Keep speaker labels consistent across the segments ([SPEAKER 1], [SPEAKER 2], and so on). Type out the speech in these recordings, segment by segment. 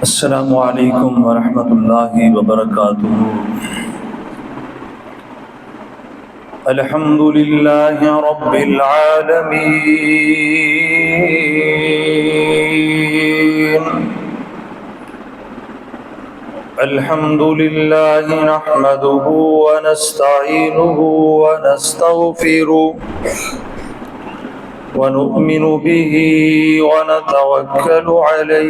[SPEAKER 1] السلام عليكم ورحمة الله وبركاته. الحمد لله رب العالمين. الحمد لله نحمده ونستعينه ونستغفره ونؤمن به ونتوكل عليه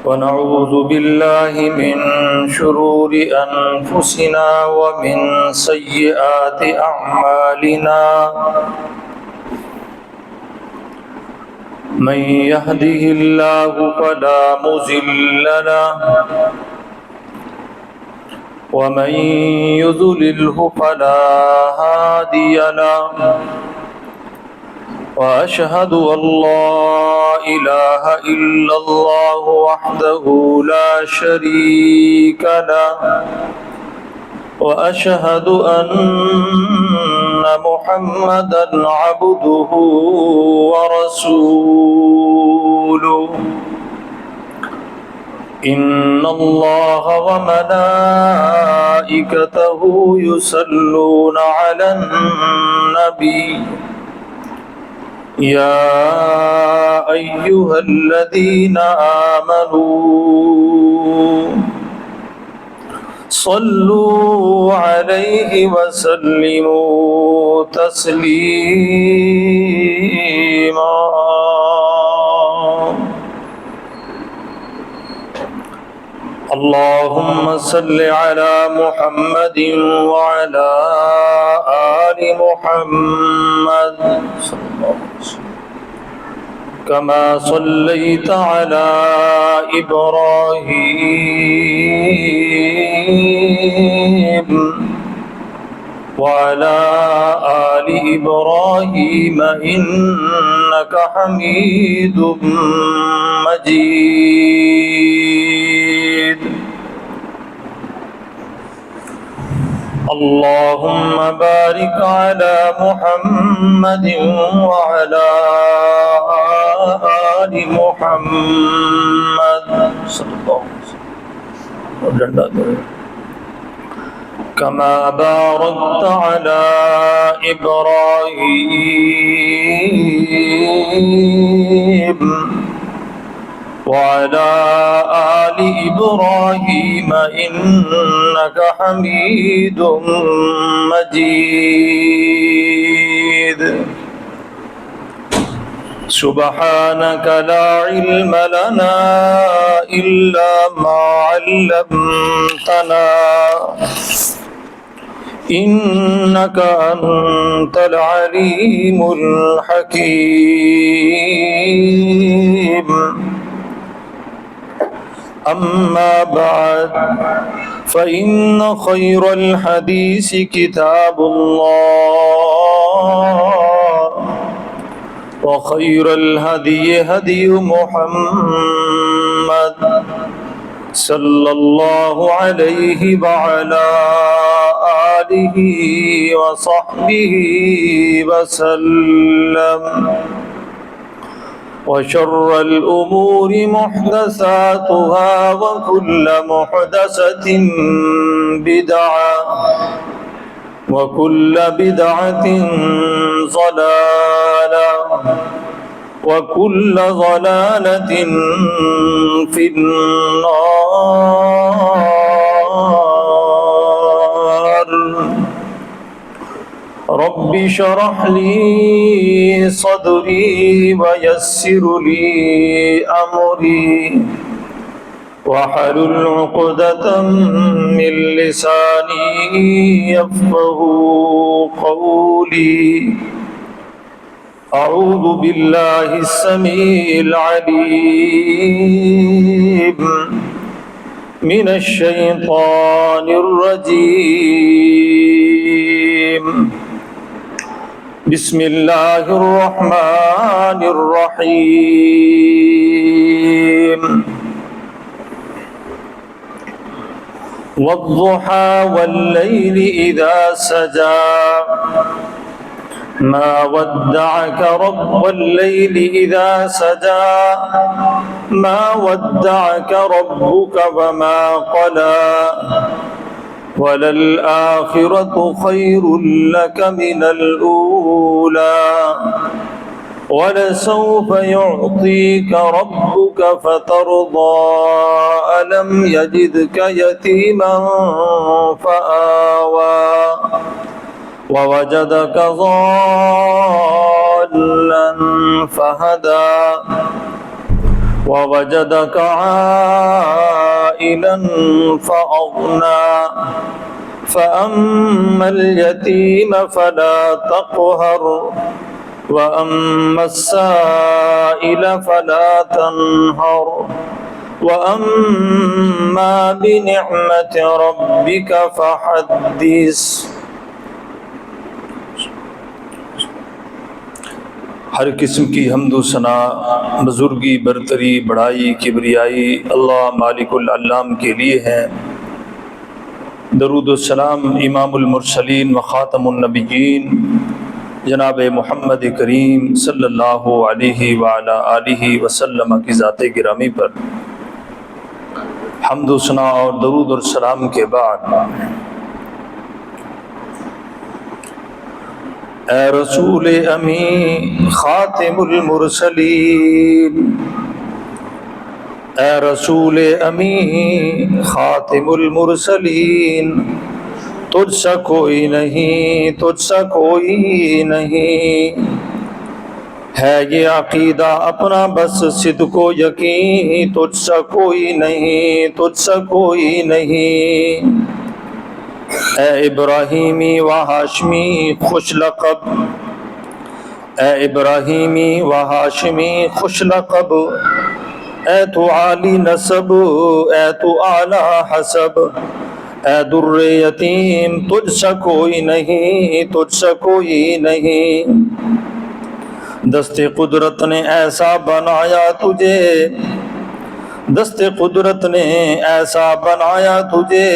[SPEAKER 1] ونعوذ بالله من شرور أنفسنا ومن سيئات أعمالنا. من يهده الله فلا مضل له ومن يضلله فلا هادي له. وأشهد أن لا إله إلا الله وحده لا شريك له وأشهد أن محمدا عبده ورسوله. إن الله وملائكته يصلون على النبي يا أيها الذين آمنوا صلوا عليه وسلموا تسليما. اللهم صل على محمد وعلى آل محمد كما صليت على إبراهيم وعلى آل إبراهيم إنك حميد مجيد. اللهم بارك على محمد وعلى آل محمد صلى الله عليه وسلم كما باركت على إبراهيم وعلى آل إبراهيم إنك حميد مجيد. سبحانك لا علم لنا إلا ما علمتنا إنك أنت العليم الحكيم. أما بعد فإن خير الحديث كتاب الله وخير الهدي هدي محمد صلى الله عليه وعلى آله وصحبه وسلم. وشر الأمور محدثاتها وكل محدثة بدعة وكل بدعة ضلالة وكل ضلالة في النار. رب اشرح لي صدري ويسر لي أمري واحلل عقدة من لساني يفقه قولي. أعوذ بالله السميع العليم من الشيطان الرجيم. بسم الله الرحمن الرحيم. والضحى والليل إذا سجى ما ودعك رب الليل إذا سجى ما ودعك ربك وما قلى وللآخرة خير لك من الأولى ولسوف يعطيك ربك فترضى ألم يجدك يتيما فآوى ووجدك ضالا فهدى ووجدك عائلا فأغنى فأما اليتيم فلا تقهر وأما السائل فلا تنهر وأما بنعمة ربك فحدث۔ ہر قسم کی حمد و ثنا، بزرگی، برتری، بڑائی، کبریائی اللہ مالک العلام کے لیے ہے۔ درود و سلام امام المرسلین و خاتم النبیین جناب محمد کریم صلی اللہ علیہ وعلی آلہ وسلم کی ذات گرامی پر۔ حمد و ثنا اور درود اور سلام کے بعد، اے رسول امی خاتم المرسلین، اے رسول امی خاتم المرسلین، تجھ سا کوئی نہیں، تجھ سا کوئی نہیں، ہے یہ عقیدہ اپنا بس صدق و یقین، تجھ سا کوئی نہیں، تجھ سا کوئی نہیں۔ اے ابراہیمی و ہاشمی خوش لقب، اے ابراہیمی و ہاشمی خوش لقب، اے تو عالی نسب، اے تو اعلی حسب، اے در یتیم تجھ سا کوئی نہیں، تجھ سا کوئی نہیں۔ دست قدرت نے ایسا بنایا تجھے، دست قدرت نے ایسا بنایا تجھے،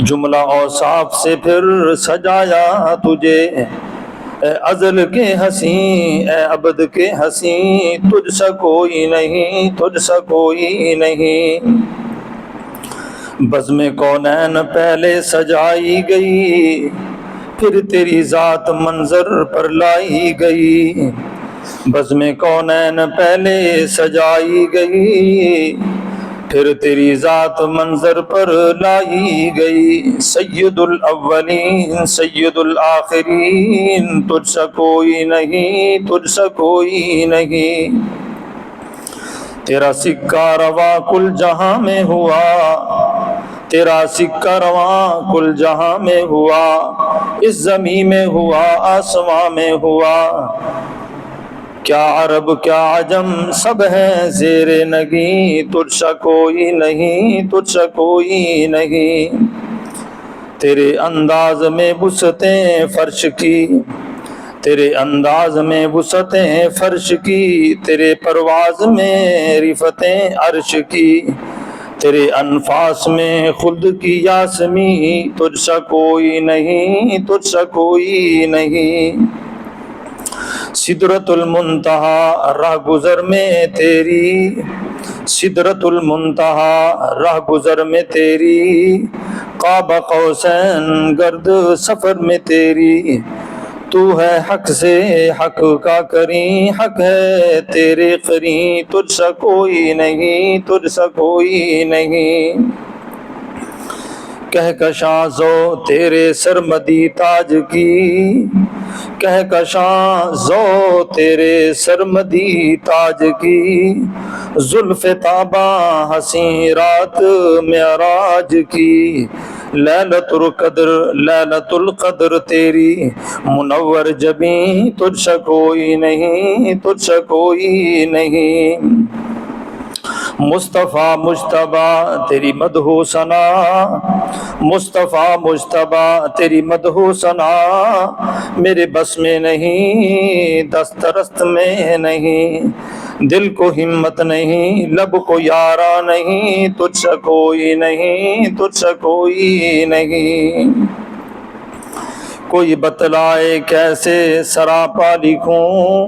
[SPEAKER 1] جملہ اوصاف سے پھر سجایا تجھے، اے ازل کے ہنسی، اے ابد کے ہنسی، تجھ سا کوئی نہیں، تجھ سا کوئی نہیں۔ بزم کونین پہلے سجائی گئی، پھر تیری ذات منظر پر لائی گئی، بزم کونین پہلے سجائی گئی، پھر تیری ذات منظر پر لائی گئی۔ سید الاولین سید الآخرین، تجھ سا کوئی نہیں، تجھ سا کوئی نہیں۔ تیرا سکہ رواں کل جہاں میں ہوا، تیرا سکہ رواں کل جہاں میں ہوا، اس زمین میں ہوا، آسماں میں ہوا، کیا عرب کیا عجم سب ہیں زیر نگیں، تجھ سا کوئی نہیں، تجھ سا کوئی نہیں۔ تیرے انداز میں وسعتیں فرش کی، تیرے انداز میں وسعتیں فرش کی، تیرے پرواز میں رفتیں عرش کی، تیرے انفاس میں خلد کی یاسمی، تجھ سا کوئی نہیں، تجھ سا کوئی نہیں۔ سدرۃ المنتہا راہ گزر میں تیری، سدرۃ المنتہا راہ گزر میں تیری، قاب قوسین گرد سفر میں تیری، تو ہے حق سے حق کا کریں، حق ہے تیرے قریں، تجھ سا کوئی نہیں، تجھ سا کوئی نہیں۔ کہکشاں زو تیرے سرمدی تاج کی، کہکشاں زو تیرے سرمدی تاج کی، زلف تاباں حسین رات معراج کی، لیلۃ القدر لیلۃ القدر تیری منور جبیں، تجھ سا کوئی نہیں، تجھ سا کوئی نہیں۔ مصطفیٰ مجتبیٰ تیری مدح و ثنا، مصطفیٰ مجتبیٰ تیری مدح و ثنا، میرے بس میں نہیں، دسترست میں نہیں، دل کو ہمت نہیں، لب کو یارا نہیں، تجھ سا کوئی نہیں، تجھ سا کوئی نہیں۔ کوئی بتلائے کیسے سراپا لکھوں،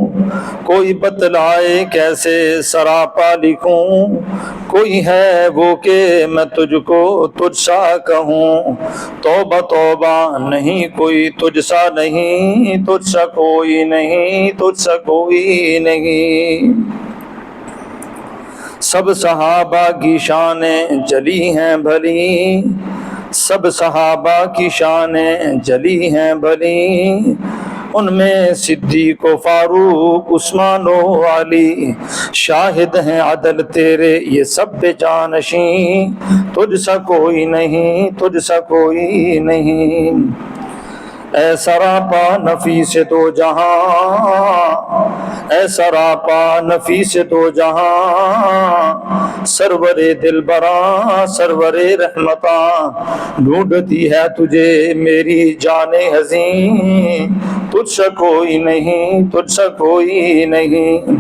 [SPEAKER 1] کوئی بتلائے کیسے سراپا لکھوں، کوئی ہے وہ کہ میں تجھ کو تجھ سا کہوں، توبہ توبہ نہیں کوئی تجھ سا نہیں، تجھ سا کوئی نہیں، تجھ سا کوئی نہیں۔ سب صحابہ کی شانیں جلی ہیں بھلی، سب صحابہ کی شانیں جلی ہیں بھلی، ان میں صدیق و فاروق عثمان و علی، شاہد ہیں عدل تیرے یہ سب بے جانشیں، تجھ سا کوئی نہیں، تجھ سا کوئی نہیں۔ اے سراپا نفیس دو جہاں، اے سراپا نفیس دو جہاں، سرور دلبراں سرور رحمتاں، ڈھونڈتی ہے تجھے میری جان حزین، تجھ سا کوئی نہیں، تجھ سا کوئی نہیں۔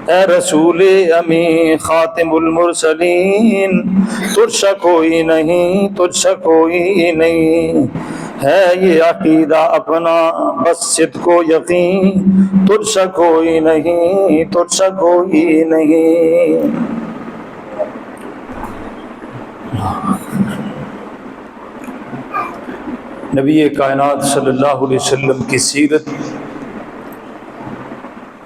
[SPEAKER 1] اے رسول امین خاتم المرسلین، تجھ سا کوئی نہیں، تجھ سا کوئی نہیں۔ ہے یہ عقیدہ اپنا بس صدق و یقین، تجھ سا کوئی نہیں، تجھ سا کوئی نہیں۔ نبی کائنات صلی اللہ علیہ وسلم کی سیرت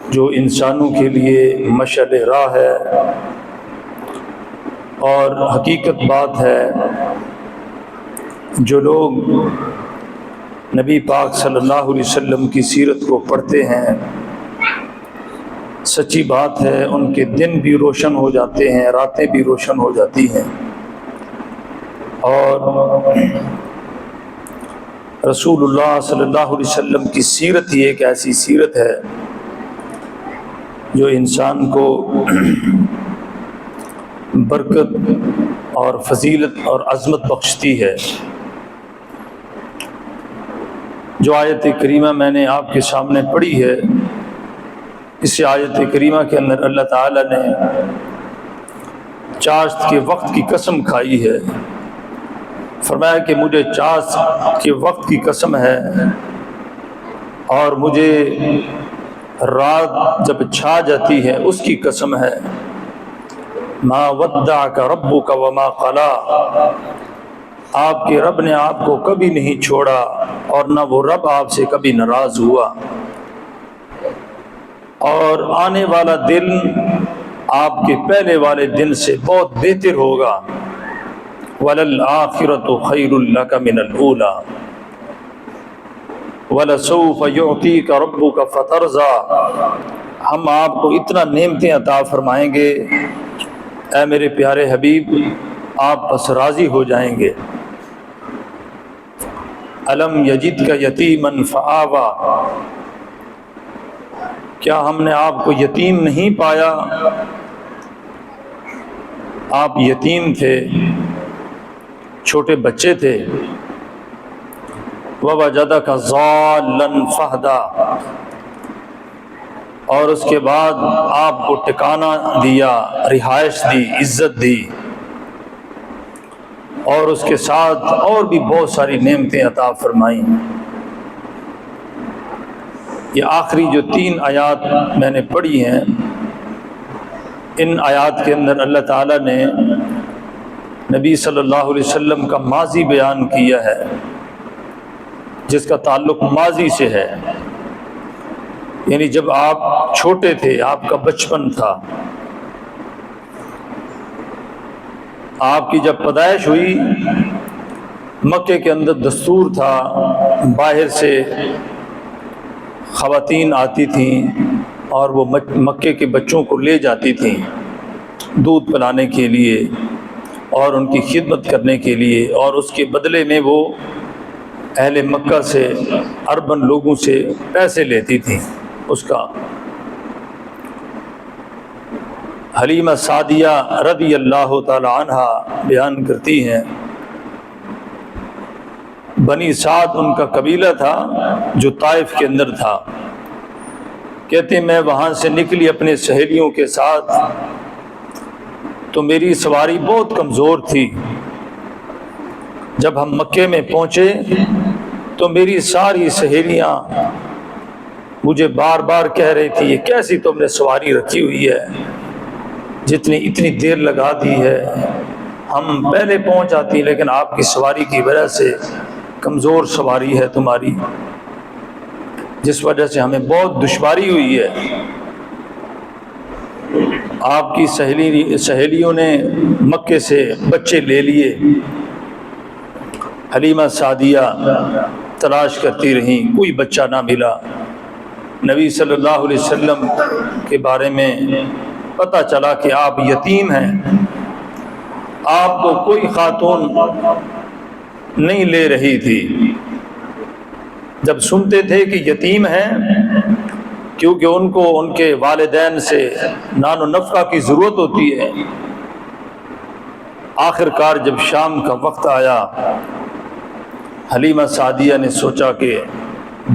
[SPEAKER 1] جو انسانوں کے لیے مشعل راہ ہے، اور حقیقت بات ہے جو لوگ نبی پاک صلی اللہ علیہ وسلم کی سیرت کو پڑھتے ہیں، سچی بات ہے ان کے دن بھی روشن ہو جاتے ہیں، راتیں بھی روشن ہو جاتی ہیں۔ اور رسول اللہ صلی اللہ علیہ وسلم کی سیرت ہی ایک ایسی سیرت ہے جو انسان کو برکت اور فضیلت اور عظمت بخشتی ہے۔ جو آیت کریمہ میں نے آپ کے سامنے پڑھی ہے، اس آیت کریمہ کے اندر اللہ تعالیٰ نے چاشت کے وقت کی قسم کھائی ہے۔ فرمایا کہ مجھے چاشت کے وقت کی قسم ہے، اور مجھے رات جب چھا جاتی ہے اس کی قسم ہے۔ ما ودعک ربک وما قلی، آپ کے رب نے آپ کو کبھی نہیں چھوڑا اور نہ وہ رب آپ سے کبھی ناراض ہوا، اور آنے والا دن آپ کے پہلے والے دن سے بہت بہتر ہوگا۔ وَلَلْآخِرَةُ خَيْرٌ لَكَ مِنَ الْأُولَى وَلَسَوْفَ يُعْطِيكَ رَبُّكَ فَتَرْضَىٰ، ہم آپ کو اتنا نعمتیں عطا فرمائیں گے اے میرے پیارے حبیب، آپ بس راضی ہو جائیں گے۔ أَلَمْ يَجِدْكَ يَتِيمًا فَآوَىٰ، کیا ہم نے آپ کو یتیم نہیں پایا؟ آپ یتیم تھے، چھوٹے بچے تھے۔ وَوَجَدَكَ ضَالًّا فَهَدَىٰ، اور اس کے بعد آپ کو ٹھکانہ دیا، رہائش دی، عزت دی، اور اس کے ساتھ اور بھی بہت ساری نعمتیں عطا فرمائیں۔ یہ آخری جو 3 آیات میں نے پڑھی ہیں، ان آیات کے اندر اللہ تعالیٰ نے نبی صلی اللہ علیہ وسلم کا ماضی بیان کیا ہے، جس کا تعلق ماضی سے ہے، یعنی جب آپ چھوٹے تھے، آپ کا بچپن تھا، آپ کی جب پیدائش ہوئی، مکے کے اندر دستور تھا، باہر سے خواتین آتی تھیں اور وہ مکے کے بچوں کو لے جاتی تھیں دودھ پلانے کے لیے اور ان کی خدمت کرنے کے لیے، اور اس کے بدلے میں وہ اہل مکہ سے، اربن لوگوں سے پیسے لیتی تھیں۔ اس کا حلیمہ سعدیہ رضی اللہ تعالی عنہ بیان کرتی ہیں، بنی سعد ان کا قبیلہ تھا جو طائف کے اندر تھا۔ کہتے میں وہاں سے نکلی اپنے سہیلیوں کے ساتھ، تو میری سواری بہت کمزور تھی۔ جب ہم مکے میں پہنچے تو میری ساری سہیلیاں مجھے بار بار کہہ رہی تھی یہ کیسی تم نے سواری رکھی ہوئی ہے، اتنی دیر لگا دی ہے، ہم پہلے پہنچ آتی لیکن آپ کی سواری کی وجہ سے کمزور سواری ہے تمہاری، جس وجہ سے ہمیں بہت دشواری ہوئی ہے۔ آپ کی سہیلیوں نے مکے سے بچے لے لیے، حلیمہ سعدیہ تلاش کرتی رہیں، کوئی بچہ نہ ملا۔ نبی صلی اللہ علیہ وسلم کے بارے میں پتہ چلا کہ آپ یتیم ہیں، آپ کو کوئی خاتون نہیں لے رہی تھی۔ جب سنتے تھے کہ یتیم ہیں، کیونکہ ان کو ان کے والدین سے نان و نفقہ کی ضرورت ہوتی ہے، آخر کار جب شام کا وقت آیا، حلیمہ سعدیہ نے سوچا کہ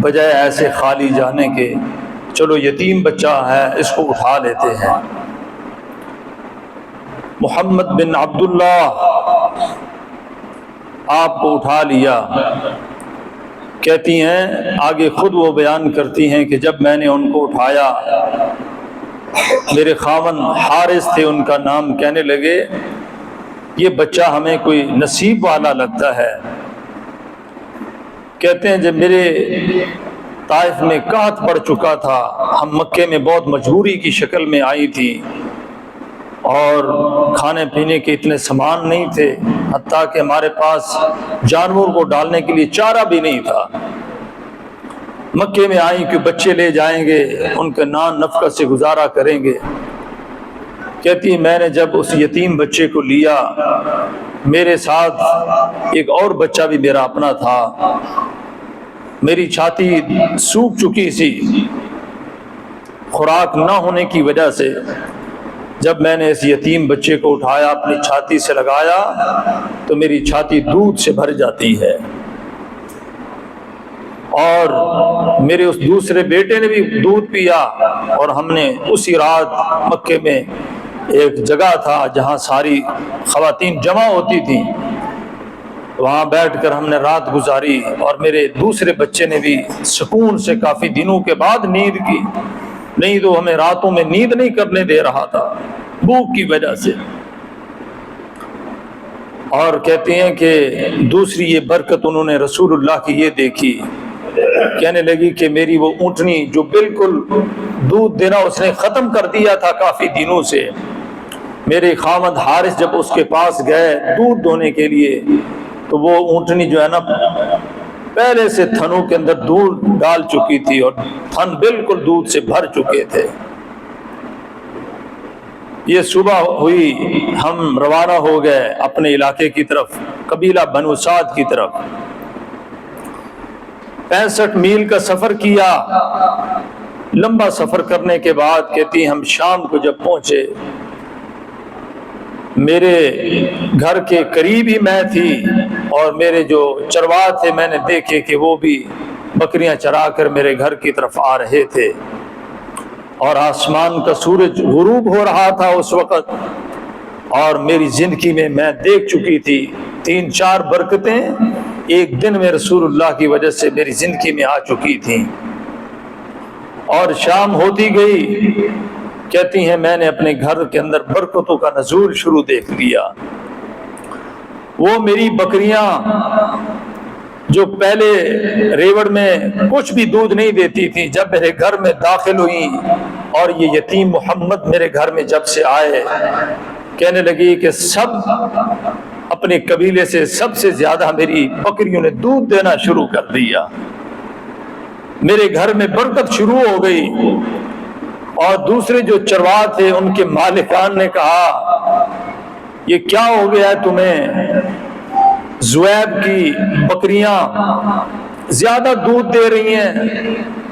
[SPEAKER 1] بجائے ایسے خالی جانے کے چلو یتیم بچہ ہے اس کو اٹھا لیتے ہیں۔ محمد بن عبداللہ آپ کو اٹھا لیا۔ کہتی ہیں آگے خود وہ بیان کرتی ہیں کہ جب میں نے ان کو اٹھایا، میرے خاوند حارث تھے ان کا نام، کہنے لگے یہ بچہ ہمیں کوئی نصیب والا لگتا ہے۔ کہتے ہیں جب میرے طائف میں قحط پڑ چکا تھا، ہم مکے میں بہت مجبوری کی شکل میں آئی تھی اور کھانے پینے کے اتنے سامان نہیں تھے، حتیٰ کہ ہمارے پاس جانور کو ڈالنے کے لیے چارہ بھی نہیں تھا۔ مکے میں آئیں کہ بچے لے جائیں گے، ان کے نان نفقہ سے گزارا کریں گے۔ کہتی میں نے جب اس یتیم بچے کو لیا، میرے ساتھ ایک اور بچہ بھی میرا اپنا تھا، میری چھاتی سوکھ چکی سی خوراک نہ ہونے کی وجہ سے۔ جب میں نے اس یتیم بچے کو اٹھایا، اپنی چھاتی سے لگایا تو میری چھاتی دودھ سے بھر جاتی ہے، اور میرے اس دوسرے بیٹے نے بھی دودھ پیا، اور ہم نے اسی رات مکے میں ایک جگہ تھا جہاں ساری خواتین جمع ہوتی تھیں، وہاں بیٹھ کر ہم نے رات گزاری، اور میرے دوسرے بچے نے بھی سکون سے کافی دنوں کے بعد نیند کی، نہیں تو ہمیں راتوں میں نیند نہیں کرنے دے رہا تھا بھوک کی وجہ سے۔ اور کہتے ہیں کہ دوسری یہ برکت انہوں نے رسول اللہ کی یہ دیکھی، کہنے لگی کہ میری وہ اونٹنی جو بالکل دودھ دینا اس نے ختم کر دیا تھا کافی دنوں سے، میرے خاوند حارث جب اس کے پاس گئے دودھ دونے کے لیے تو وہ اونٹنی جو ہے نا پہلے سے تھنوں کے اندر دودھ ڈال چکی تھی اور تھن بالکل دودھ سے بھر چکے تھے۔ یہ صبح ہوئی، ہم روانہ ہو گئے اپنے علاقے کی طرف، قبیلہ بنو سعد کی طرف۔ 65 میل کا سفر کیا۔ لمبا سفر کرنے کے بعد کہتی ہم شام کو جب پہنچے، میرے گھر کے قریب ہی میں تھی، اور میرے جو چرواہ تھے میں نے دیکھے کہ وہ بھی بکریاں چرا کر میرے گھر کی طرف آ رہے تھے، اور آسمان کا سورج غروب ہو رہا تھا اس وقت، اور میری زندگی میں میں دیکھ چکی تھی 3-4 برکتیں ایک دن میں رسول اللہ کی وجہ سے میری زندگی میں آ چکی تھیں۔ اور شام ہوتی گئی، کہتی ہیں میں نے اپنے گھر کے اندر برکتوں کا نزول شروع دیکھ لیا۔ وہ میری بکریاں جو پہلے ریوڑ میں کچھ بھی دودھ نہیں دیتی تھی، جب میرے گھر میں داخل ہوئی، اور یہ یتیم محمد میرے گھر میں جب سے آئے، کہنے لگی کہ سب اپنے قبیلے سے سب سے زیادہ میری بکریوں نے دودھ دینا شروع کر دیا، میرے گھر میں برکت شروع ہو گئی۔ اور دوسرے جو چرواہ تھے ان کے مالکان نے کہا یہ کیا ہو گیا ہے تمہیں، زویب کی بکریاں زیادہ دودھ دے رہی ہیں،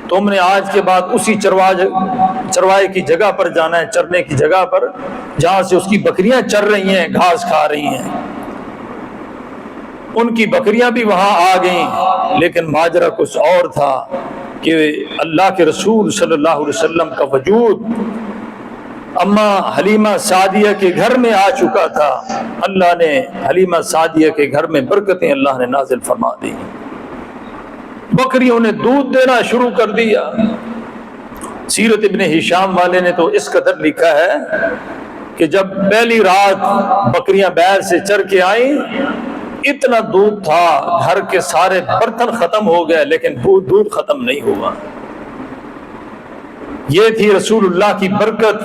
[SPEAKER 1] تم نے آج کے بعد اسی چرواہے کی جگہ پر جانا ہے، چرنے کی جگہ پر جہاں سے اس کی بکریاں چر رہی ہیں، گھاس کھا رہی ہیں۔ ان کی بکریاں بھی وہاں آ گئیں، لیکن ماجرا کچھ اور تھا کہ اللہ کے رسول صلی اللہ علیہ وسلم کا وجود اماں حلیمہ سعدیہ کے گھر میں آ چکا تھا۔ اللہ نے حلیمہ سعدیہ کے گھر میں برکتیں اللہ نے نازل فرما دی۔ بکریوں نے دودھ دینا شروع کر دیا۔ سیرت ابن ہشام والے نے تو اس قدر لکھا ہے کہ جب پہلی رات بکریاں بیر سے چر کے آئیں، اتنا دودھ تھا، گھر کے سارے برتن ختم ہو گئے لیکن دودھ ختم نہیں ہوا۔ یہ تھی رسول اللہ کی برکت۔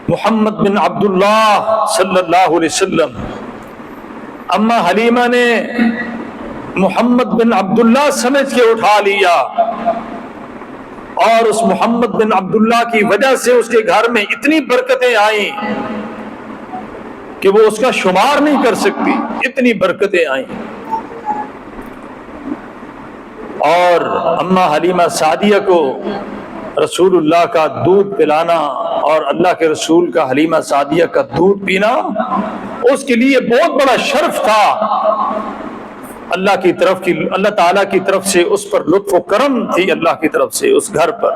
[SPEAKER 1] محمد بن عبداللہ صلی اللہ علیہ وسلم، اما حلیمہ نے محمد بن عبداللہ سمجھ کے اٹھا لیا، اور اس محمد بن عبداللہ کی وجہ سے اس کے گھر میں اتنی برکتیں آئیں کہ وہ اس کا شمار نہیں کر سکتی، اتنی برکتیں آئیں۔ اور اما حلیمہ سعدیہ کو رسول اللہ کا دودھ پلانا اور اللہ کے رسول کا حلیمہ سعدیہ کا دودھ پینا اس کے لیے بہت بڑا شرف تھا۔ اللہ تعالیٰ کی طرف سے اس پر لطف و کرم تھی، اللہ کی طرف سے اس گھر پر۔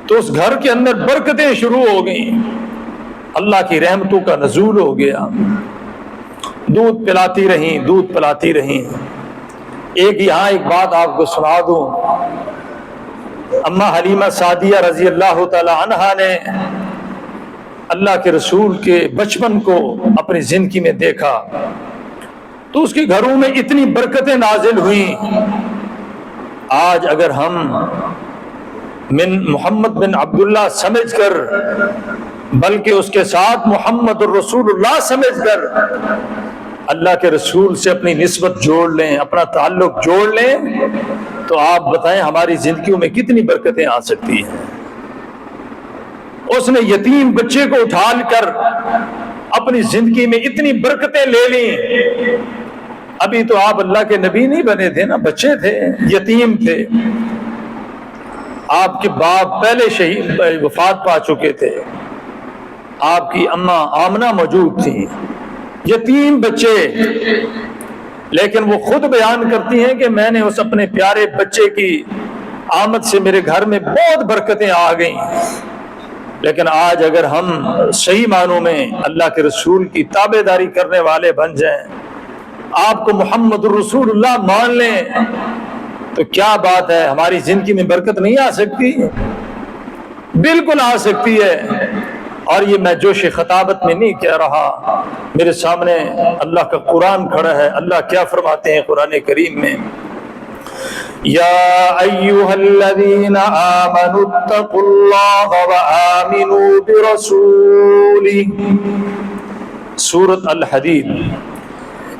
[SPEAKER 1] تو اس گھر کے اندر برکتیں شروع ہو گئیں، اللہ کی رحمتوں کا نزول ہو گیا۔ دودھ پلاتی رہیں۔ یہاں ایک بات آپ کو سنا دوں، اما حلیمہ سعدیہ رضی اللہ تعالی عنہا نے اللہ کے رسول کے بچپن کو اپنی زندگی میں دیکھا تو اس کے گھروں میں اتنی برکتیں نازل ہوئیں۔ آج اگر ہم محمد بن عبداللہ سمجھ کر، بلکہ اس کے ساتھ محمد الرسول اللہ سمجھ کر اللہ کے رسول سے اپنی نسبت جوڑ لیں، اپنا تعلق جوڑ لیں، تو آپ بتائیں ہماری زندگیوں میں کتنی برکتیں آ سکتی ہیں۔ اس نے یتیم بچے کو اٹھا کر اپنی زندگی میں اتنی برکتیں لے لیں۔ ابھی تو آپ اللہ کے نبی نہیں بنے تھے نا، بچے تھے، یتیم تھے، آپ کے باپ پہلے شہید وفات پا چکے تھے، آپ کی اماں آمنہ موجود تھی، یتیم بچے، لیکن وہ خود بیان کرتی ہیں کہ میں نے اس اپنے پیارے بچے کی آمد سے میرے گھر میں بہت برکتیں آ گئیں۔ لیکن آج اگر ہم صحیح معنوں میں اللہ کے رسول کی تابع داری کرنے والے بن جائیں، آپ کو محمد الرسول اللہ مان لیں، تو کیا بات ہے، ہماری زندگی میں برکت نہیں آ سکتی؟ بالکل آ سکتی ہے۔ اور یہ میں جوش خطابت میں نہیں کہہ رہا، میرے سامنے اللہ کا قرآن کھڑا ہے۔ اللہ کیا فرماتے ہیں قرآن کریم میں؟ یا ایھا الذین آمنوا اتقوا اللہ وآمنوا برسولہ، سورۃ الحدید۔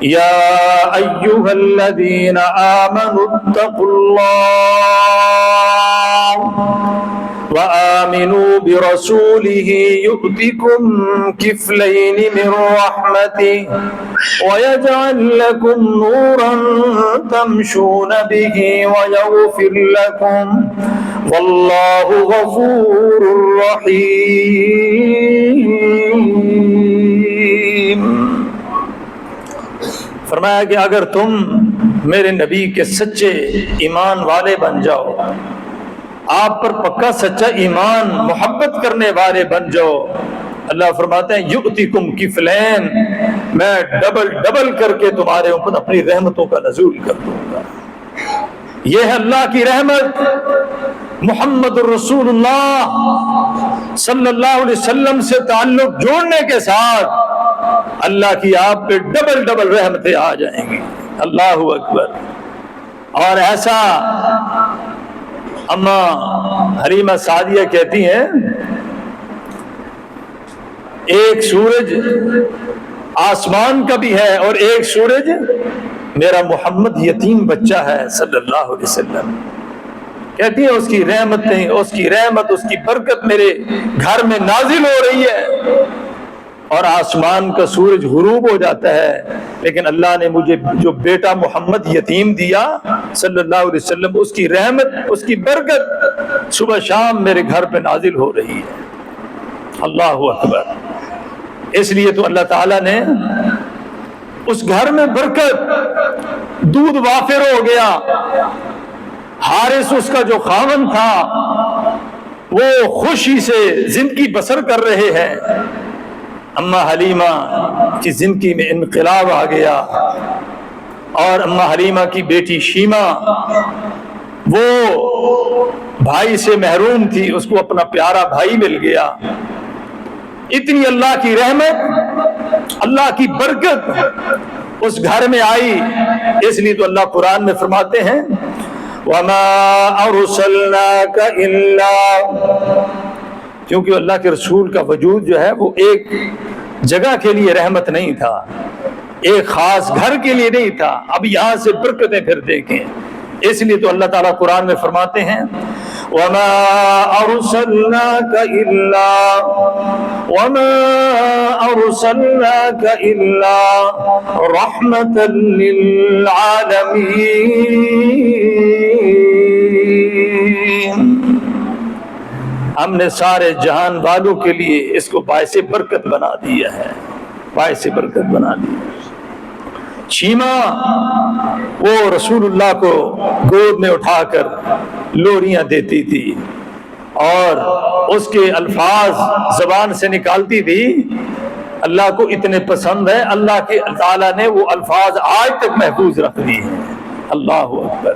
[SPEAKER 1] یا ایھا الذین آمنوا اتقوا اللہ وآمنوا برسوله يؤتكم كفلين من رحمته ويجعل لكم نورا تمشون به ويغفر لكم والله غفور رحيم۔ فرمایا کہ اگر تم میرے نبی کے سچے ایمان والے بن جاؤ، آپ پر پکا سچا ایمان محبت کرنے والے بن جاؤ، اللہ فرماتے ہیں یؤتکم کفلین، میں ڈبل کر کے تمہارے اوپر اپنی رحمتوں کا نزول کر دوں گا۔ یہ ہے اللہ کی رحمت۔ محمد الرسول اللہ صلی اللہ علیہ وسلم سے تعلق جوڑنے کے ساتھ اللہ کی آپ پہ ڈبل رحمتیں آ جائیں گی۔ اللہ اکبر۔ اور ایسا اما حلیمہ سعدیہ کہتی ہیں، ایک سورج آسمان کا بھی ہے اور ایک سورج میرا محمد یتیم بچہ ہے صلی اللہ علیہ وسلم۔ کہتی ہیں اس کی رحمت، اس کی برکت میرے گھر میں نازل ہو رہی ہے، اور آسمان کا سورج غروب ہو جاتا ہے، لیکن اللہ نے مجھے جو بیٹا محمد یتیم دیا صلی اللہ علیہ وسلم، اس کی رحمت، اس کی برکت صبح شام میرے گھر پہ نازل ہو رہی ہے۔ اللہ اکبر۔ اس لیے تو اللہ تعالیٰ نے اس گھر میں برکت، دودھ وافر ہو گیا۔ حارث اس کا جو خاوند تھا وہ خوشی سے زندگی بسر کر رہے ہیں، اما حلیمہ کی زندگی میں انقلاب آ گیا۔ اور اماں حلیمہ کی بیٹی شیمہ وہ بھائی سے محروم تھی، اس کو اپنا پیارا بھائی مل گیا۔ اتنی اللہ کی رحمت، اللہ کی برکت اس گھر میں آئی، اس لیے تو اللہ قرآن میں فرماتے ہیں وَمَا أَرْسَلْنَاكَ إِلَّا، کیونکہ اللہ کے رسول کا وجود جو ہے وہ ایک جگہ کے لیے رحمت نہیں تھا، ایک خاص گھر کے لیے نہیں تھا۔ اب یہاں سے برکتیں پھر دیکھیں، اس لیے تو اللہ تعالیٰ قرآن میں فرماتے ہیں وَمَا أَرْسَلْنَاكَ إِلَّا رَحْمَةً لِّلْعَالَمِينَ، ہم نے سارے جہان والوں کے لیے اس کو باعث برکت بنا دیا ہے، باعث برکت بنا دیا۔ شیمہ وہ رسول اللہ کو گود میں اٹھا کر لوریاں دیتی تھی اور اس کے الفاظ زبان سے نکالتی تھی، اللہ کو اتنے پسند ہے، اللہ کے تعالیٰ نے وہ الفاظ آج تک محفوظ رکھ دیے ہیں۔ اللہ اکبر۔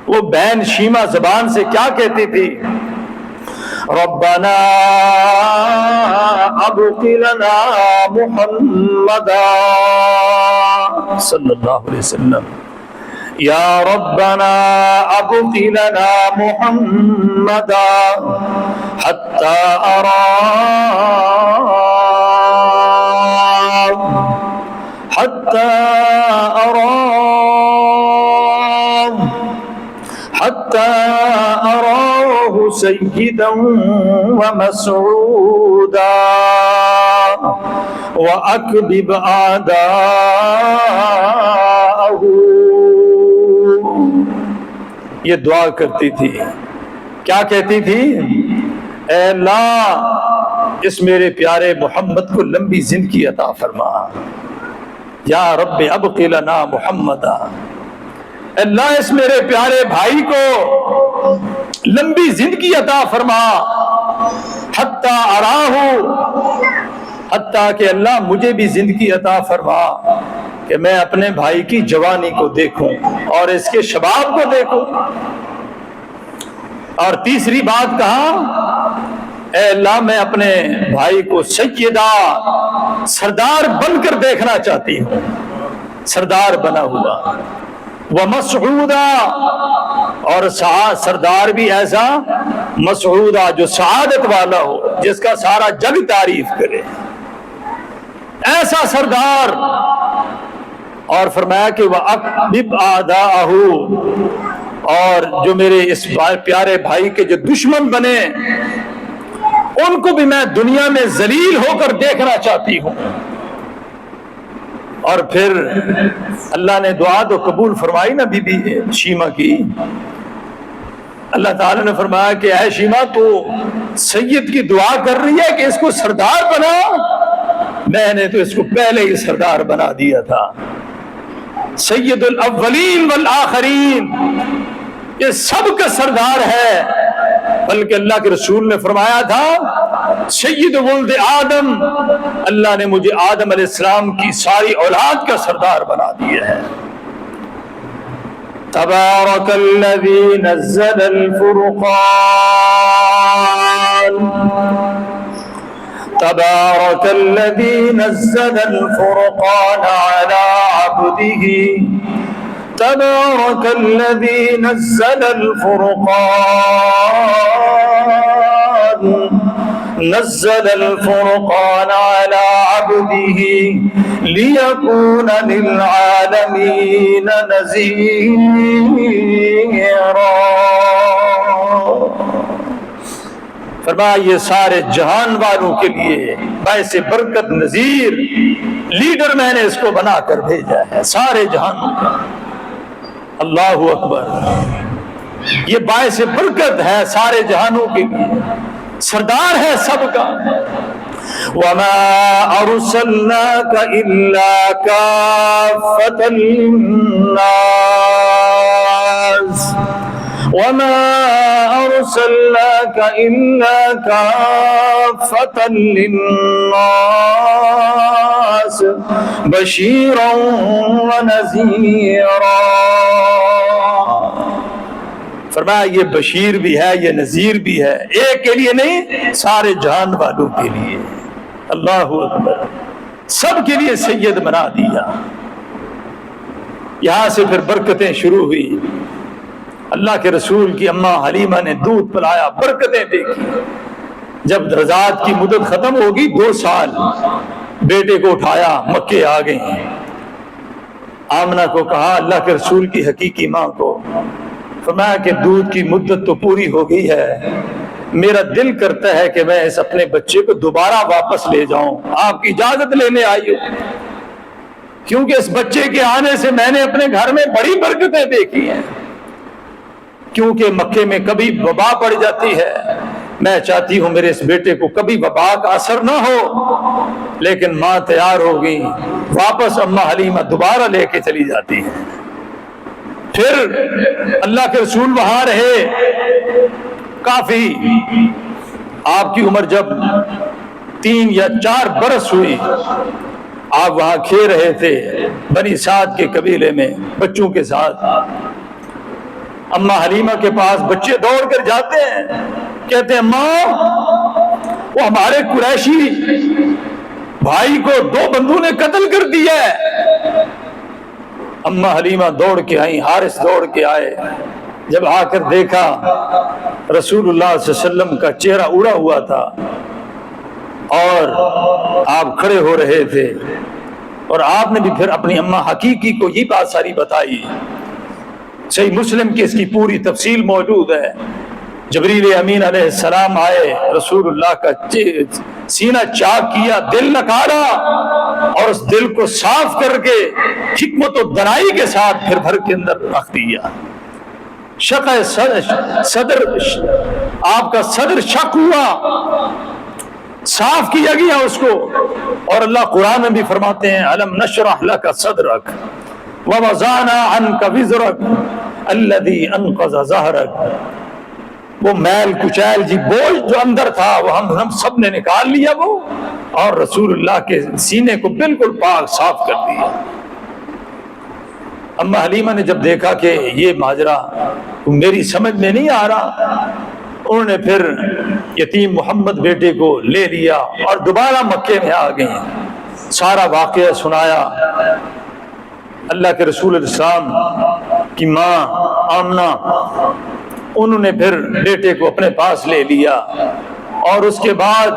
[SPEAKER 1] وہ بہن شیمہ زبان سے کیا کہتی تھی؟ ربنا ابق لنا محمدا صلی اللہ علیہ وسلم، یا ربنا ابق لنا محمدا حتی أراه سيدا ومسعودا وأكبب أعداءه۔ یہ دعا کرتی تھی، کیا کہتی تھی؟ اے اللہ اس میرے پیارے محمد کو لمبی زندگی عطا فرما، یا رب ابق لنا محمدا، اللہ اس میرے پیارے بھائی کو لمبی زندگی عطا فرما، حتی اراہ، حتیٰ کہ اللہ مجھے بھی زندگی عطا فرما کہ میں اپنے بھائی کی جوانی کو دیکھوں اور اس کے شباب کو دیکھوں۔ اور تیسری بات کہا، اے اللہ میں اپنے بھائی کو سیدہ، سردار بن کر دیکھنا چاہتی ہوں، سردار بنا ہوا، ومسعودا، اور سردار بھی ایسا مسعودا جو سعادت والا ہو، جس کا سارا جگ تعریف کرے، ایسا سردار۔ اور فرمایا کہ وَأَكْبِبْ أَعْدَاءَهُ، اور جو میرے اس پیارے بھائی کے جو دشمن بنے ان کو بھی میں دنیا میں ذلیل ہو کر دیکھنا چاہتی ہوں۔ اور پھر اللہ نے دعا تو قبول فرمائی نا بی بی شیمہ کی۔ اللہ تعالیٰ نے فرمایا کہ اے شیمہ تو سید کی دعا کر رہی ہے کہ اس کو سردار بنا، میں نے تو اس کو پہلے ہی سردار بنا دیا تھا، سید الاولین والآخرین، یہ سب کا سردار ہے۔ بلکہ اللہ کے رسول نے فرمایا تھا سید ولد آدم، اللہ نے مجھے آدم علیہ السلام کی ساری اولاد کا سردار بنا دیا ہے۔ تبارک الذی نزل الفرقان، تبارک الذی نزل الفرقان علی عبده، تبارك الذي نزل الفرقان، نزل الفرقان على عبده ليكون للعالمين نذيرا۔ فرمایا یہ سارے جہان والوں کے لیے باعث برکت، نذیر، لیڈر میں نے اس کو بنا کر بھیجا ہے سارے جہانوں کا۔ اللہ اکبر، یہ باعث برکت ہے سارے جہانوں کے لیے، سردار ہے سب کا۔ وَمَا أَرْسَلْنَاكَ إِلَّا كَافَّةً لِلنَّاسِ وما أرسلناك إلا كافة للناس بشيرا ونذيرا. فرمایا یہ بشیر بھی ہے، یہ نذیر بھی ہے، ایک کے لیے نہیں، سارے جہان والوں کے لیے. اللہ اکبر، سب کے لیے سید بنا دیا. یہاں سے پھر برکتیں شروع ہوئی. اللہ کے رسول کی اماں حلیمہ نے دودھ پلایا، برکتیں دیکھی. جب رضاعت کی مدت ختم ہوگی 2 سال، بیٹے کو اٹھایا، مکے آ گئے. آمنہ کو کہا، اللہ کے رسول کی حقیقی ماں کو، فرمایا کہ دودھ کی مدت تو پوری ہو گئی ہے، میرا دل کرتا ہے کہ میں اس اپنے بچے کو دوبارہ واپس لے جاؤں، آپ کی اجازت لینے آئی ہوں، کیونکہ اس بچے کے آنے سے میں نے اپنے گھر میں بڑی برکتیں دیکھی ہیں. کیونکہ مکے میں کبھی وبا پڑ جاتی ہے، میں چاہتی ہوں میرے اس بیٹے کو کبھی وبا کا اثر نہ ہو. لیکن ماں تیار ہو گئی، واپس اماں حلیمہ دوبارہ لے کے چلی جاتی ہیں. پھر اللہ کے رسول وہاں رہے کافی. آپ کی عمر جب 3 یا 4 برس ہوئی، آپ وہاں کھیل رہے تھے بنی سعد کے قبیلے میں بچوں کے ساتھ. اماں حلیمہ کے پاس بچے دوڑ کر جاتے ہیں، کہتے ہیں ماں، وہ ہمارے قریشی بھائی کو 2 بندوں نے قتل کر دیا ہے. اماں حلیمہ دوڑ کے آئیں، حارث دوڑ کے آئے. جب آ کر دیکھا رسول اللہ صلی اللہ علیہ وسلم کا چہرہ اڑا ہوا تھا اور آپ کھڑے ہو رہے تھے، اور آپ نے بھی پھر اپنی اماں حقیقی کو یہ بات ساری بتائی. صحیح مسلم کی اس کی پوری تفصیل موجود ہے. جبریل امین علیہ السلام آئے، رسول اللہ کا سینہ چاک کیا، دل نکالا، اور اس دل کو صاف کر کے حکمت و دنائی کے ساتھ پھر گھر کے اندر رکھ دیا. شق صدر، آپ کا صدر شق ہوا، صاف کیا گیا اس کو. اور اللہ قرآن میں بھی فرماتے ہیں الم نشرح لک صدرک ووضعنا عنک وزرک الذی انقض ظہرک. وہ میل کچیل جی بوجھ جو اندر تھا وہ ہم سب نے نکال لیا وہ، اور رسول اللہ کے سینے کو بالکل پاک صاف کر دیا. اماں حلیمہ نے جب دیکھا کہ یہ ماجرا میری سمجھ میں نہیں آ رہا، انہوں نے پھر یتیم محمد بیٹے کو لے لیا اور دوبارہ مکے میں آ گئے. سارا واقعہ سنایا. اللہ کے رسول السلام کی ماں آمنہ، انہوں نے پھر بیٹے کو اپنے پاس لے لیا اور اس کے بعد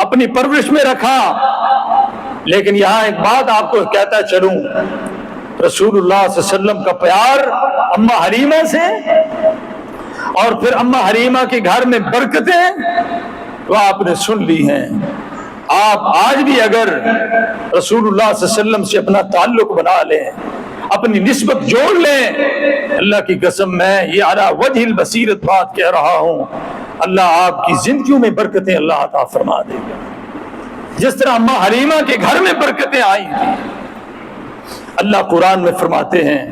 [SPEAKER 1] اپنی پرورش میں رکھا. لیکن یہاں ایک بات آپ کو کہتا چلوں، رسول اللہ صلی اللہ علیہ وسلم کا پیار اماں حلیمہ سے، اور پھر اماں حلیمہ کے گھر میں برکتیں وہ آپ نے سن لی ہیں. آپ آج بھی اگر رسول اللہ صلی اللہ علیہ وسلم سے اپنا تعلق بنا لیں، اپنی نسبت جوڑ لیں، اللہ کی قسم میں یہ علی وجہ البصیرت بات کہہ رہا ہوں، اللہ آپ کی زندگیوں میں برکتیں اللہ عطا فرما دے گا. جس طرح اماں حلیمہ کے گھر میں برکتیں آئی تھیں. اللہ قرآن میں فرماتے ہیں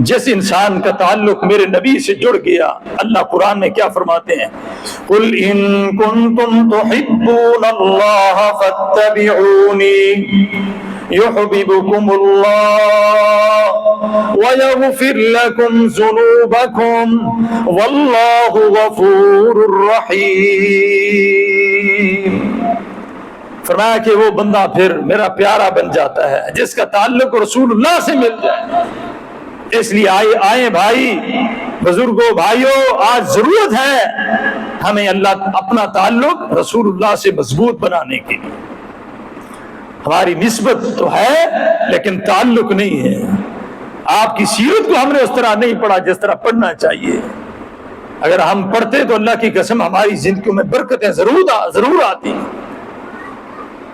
[SPEAKER 1] جس انسان کا تعلق میرے نبی سے جڑ گیا، اللہ قرآن میں کیا فرماتے ہیں، قُلْ إِن كُنتُمْ تُحِبُّونَ اللَّهَ فَاتَّبِعُونِي يُحْبِبُكُمُ اللَّهُ وَيَغْفِرْ لَكُمْ ذُنُوبَكُمْ وَاللَّهُ غَفُورٌ رَحِيمٌ. فرمایا کہ وہ بندہ پھر میرا پیارا بن جاتا ہے جس کا تعلق رسول اللہ سے مل جائے. اس لیے آئے بھائی، بزرگوں، بھائیوں، آج ضرورت ہے ہمیں اللہ اپنا تعلق رسول اللہ سے مضبوط بنانے کی. ہماری نسبت تو ہے لیکن تعلق نہیں ہے. آپ کی سیرت کو ہم نے اس طرح نہیں پڑھا جس طرح پڑھنا چاہیے. اگر ہم پڑھتے تو اللہ کی قسم ہماری زندگیوں میں برکتیں ضرور آتی.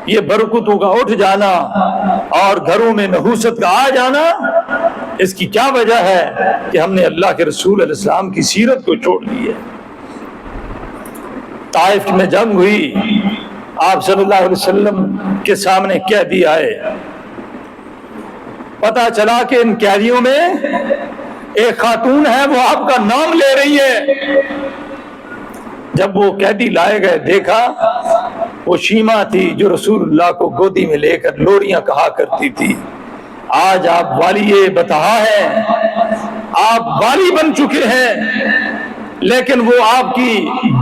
[SPEAKER 1] یہ برکتوں کا اٹھ جانا اور گھروں میں نحوست کا آ جانا، اس کی کیا وجہ ہے کہ ہم نے اللہ کے رسول علیہ السلام کی سیرت کو چھوڑ دی ہے. طائف میں جنگ ہوئی، آپ صلی اللہ علیہ وسلم کے سامنے قیدی آئے. پتہ چلا کہ ان قیدیوں میں ایک خاتون ہے وہ آپ کا نام لے رہی ہے۔ جب وہ قیدی لائے گئے دیکھا وہ شیما تھی جو رسول اللہ کو گودی میں لے کر لوریاں کہا کرتی تھی۔ آج آپ والی بطحا ہیں، آپ والی بن چکے ہیں، لیکن وہ آپ کی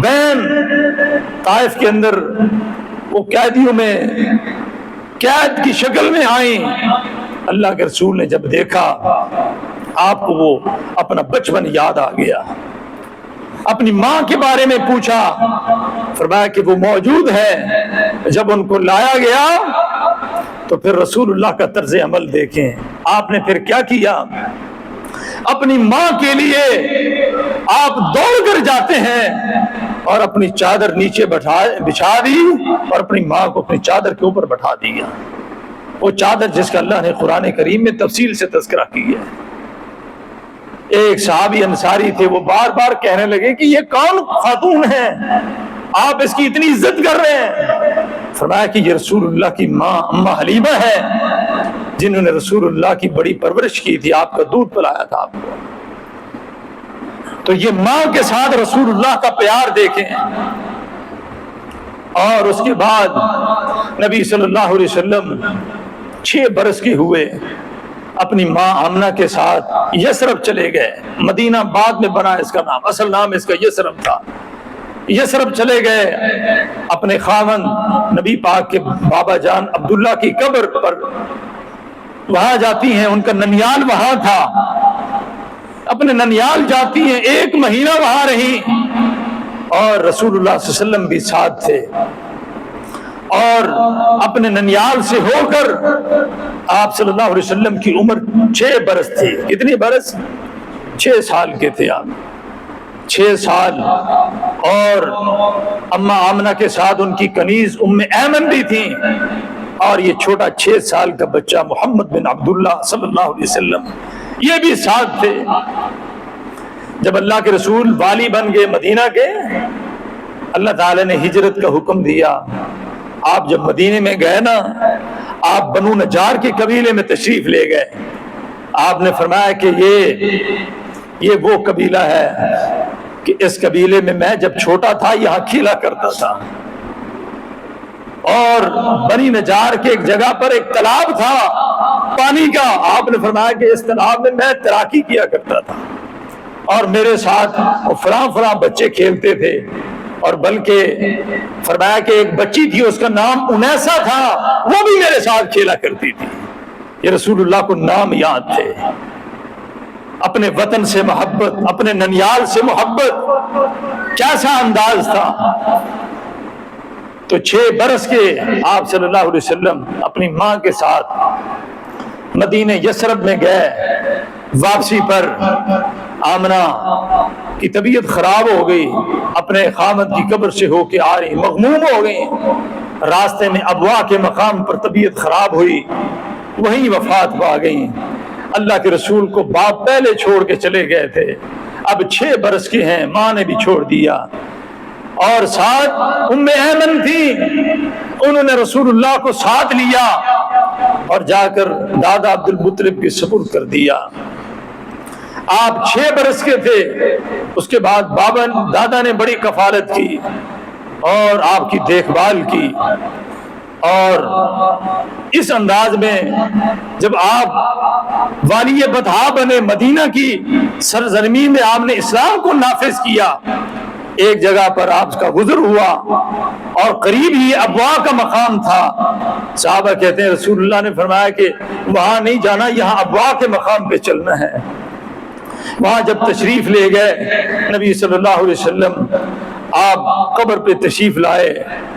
[SPEAKER 1] بہن طائف کے اندر وہ قیدیوں میں قید کی شکل میں آئیں۔ اللہ کے رسول نے جب دیکھا آپ کو وہ اپنا بچپن یاد آ گیا، اپنی ماں کے بارے میں پوچھا، فرمایا کہ وہ موجود ہے۔ جب ان کو لایا گیا تو پھر رسول اللہ کا طرز عمل دیکھیں، آپ نے پھر کیا کیا؟ اپنی ماں کے لیے آپ دوڑ کر جاتے ہیں اور اپنی چادر نیچے بچھا دی اور اپنی ماں کو اپنی چادر کے اوپر بٹھا دیا، وہ چادر جس کا اللہ نے قرآن کریم میں تفصیل سے تذکرہ کی ہے۔ ایک صحابی انصاری تھے، وہ بار بار کہنے لگے کہ یہ کون خاتون ہے، آپ اس کی اتنی عزت کر رہے ہیں؟ فرمایا کہ یہ رسول اللہ کی ماں اماں حلیمہ ہے، جنہوں نے رسول اللہ کی بڑی پرورش کی تھی، آپ کا دودھ پلایا تھا آپ کو۔ تو یہ ماں کے ساتھ رسول اللہ کا پیار دیکھیں۔ اور اس کے بعد نبی صلی اللہ علیہ وسلم 6 برس کے ہوئے اپنی ماں آمنہ کے ساتھ یثرب چلے گئے۔ مدینہ بعد میں بنا اس کا نام، اصل نام اس کا یثرب تھا۔ یثرب چلے گئے، اپنے خاوند نبی پاک کے بابا جان عبداللہ کی قبر پر وہاں جاتی ہیں، ان کا ننیال وہاں تھا، اپنے ننیال جاتی ہیں، 1 مہینہ وہاں رہی اور رسول اللہ صلی اللہ علیہ وسلم بھی ساتھ تھے۔ اور اپنے ننیال سے ہو کر آپ صلی اللہ علیہ وسلم کی عمر 6 برس تھی۔ کتنی برس؟ 6 سال کے تھے آپ، 6 سال۔ اور اماں آمنہ کے ساتھ ان کی کنیز ام ایمن بھی تھیں، اور یہ چھوٹا 6 سال کا بچہ محمد بن عبداللہ صلی اللہ علیہ وسلم یہ بھی ساتھ تھے۔ جب اللہ کے رسول والی بن گئے مدینہ کے، اللہ تعالی نے ہجرت کا حکم دیا۔ آپ جب مدینے میں گئے نا، آپ بنو نجار کے قبیلے میں تشریف لے گئے۔ آپ نے فرمایا کہ یہ وہ قبیلہ ہے کہ اس قبیلے میں جب چھوٹا تھا یہاں کھیلا کرتا تھا، اور بنی نجار کے ایک جگہ پر ایک تالاب تھا پانی کا۔ آپ نے فرمایا کہ اس تالاب میں میں تیراکی کیا کرتا تھا، اور میرے ساتھ فلاں بچے کھیلتے تھے، اور بلکہ فرمایا کہ ایک بچی تھی اس کا نام انیسہ تھا، وہ بھی میرے ساتھ کھیلا کرتی تھی۔ یہ رسول اللہ کو نام یاد تھے، اپنے وطن سے محبت، اپنے ننیال سے محبت، کیسا انداز تھا۔ تو 6 برس کے آپ صلی اللہ علیہ وسلم اپنی ماں کے ساتھ مدینہ یثرب میں گئے۔ واپسی پر آمنہ کی طبیعت خراب ہو گئی، اپنے خاوند کی قبر سے ہو کے آ رہی، مغموم ہو گئی۔ راستے میں ابوا کے مقام پر طبیعت خراب ہوئی، وہیں وفات پا گئی۔ اللہ کے رسول کو باپ پہلے چھوڑ کے چلے گئے تھے، اب 6 برس کے ہیں، ماں نے بھی چھوڑ دیا، اور ساتھ ام ایمن تھی، انہوں نے رسول اللہ کو ساتھ لیا اور جا کر دادا عبد المطلب کی سپرد کر دیا۔ آپ 6 برس کے تھے، اس کے بعد دادا نے بڑی کفالت کی اور آپ کی دیکھ بھال کی، اور اس انداز میں جب آپ والی بطحا بنے، مدینہ کی سرزمین میں آپ نے اسلام کو نافذ کیا، ایک جگہ پر آپ کا گزر ہوا اور قریب ہی ابوا کا مقام تھا۔ صحابہ کہتے ہیں رسول اللہ نے فرمایا کہ وہاں نہیں جانا، یہاں ابوا کے مقام پہ چلنا ہے۔ وہاں جب تشریف لے گئے نبی صلی اللہ علیہ وسلم، آپ قبر پہ تشریف لائے،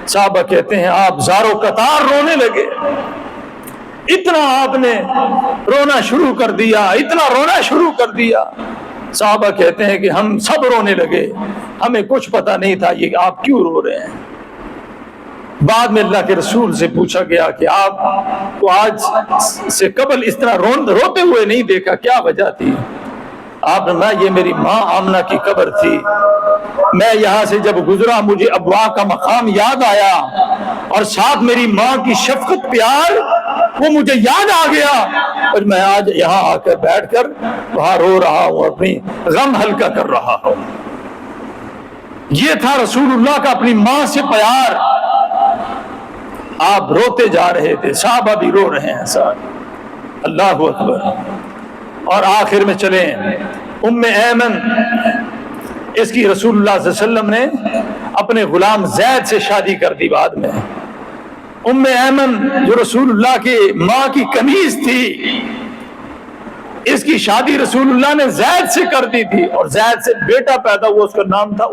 [SPEAKER 1] صحابہ کہتے ہیں آپ زارو قطار رونے لگے، اتنا آپ نے رونا شروع کر دیا، اتنا رونا شروع کر دیا۔ صحابہ کہتے ہیں کہ ہم سب رونے لگے، ہمیں کچھ پتہ نہیں تھا یہ آپ کیوں رو رہے ہیں۔ بعد میں اللہ کے رسول سے پوچھا گیا کہ آپ کو آج سے قبل اس طرح روتے ہوئے نہیں دیکھا، کیا وجہ تھی؟ آپ نے فرمایا یہ میری ماں آمنہ کی قبر تھی، میں یہاں سے جب گزرا مجھے ابوا کا مقام یاد آیا، اور ساتھ میری ماں کی شفقت پیار وہ مجھے یاد آ گیا، اور میں آج یہاں آ کر بیٹھ کر وہاں رو رہا ہوں، اپنی غم ہلکا کر رہا ہوں۔ یہ تھا رسول اللہ کا اپنی ماں سے پیار۔ آپ روتے جا رہے تھے، صحابہ بھی رو رہے ہیں ساتھ۔ اللہ اکبر۔ اور آخر میں چلیں، ام ایمن، اس کی رسول اللہ صلی اللہ علیہ وسلم نے اپنے غلام زید سے شادی کر دی بعد میں۔ ام ایمن جو رسول اللہ کی ماں کی کنیز تھی، اس کی شادی رسول اللہ نے زید سے کر دی تھی، اور زید سے بیٹا پیدا ہوا، اس کا نام تھا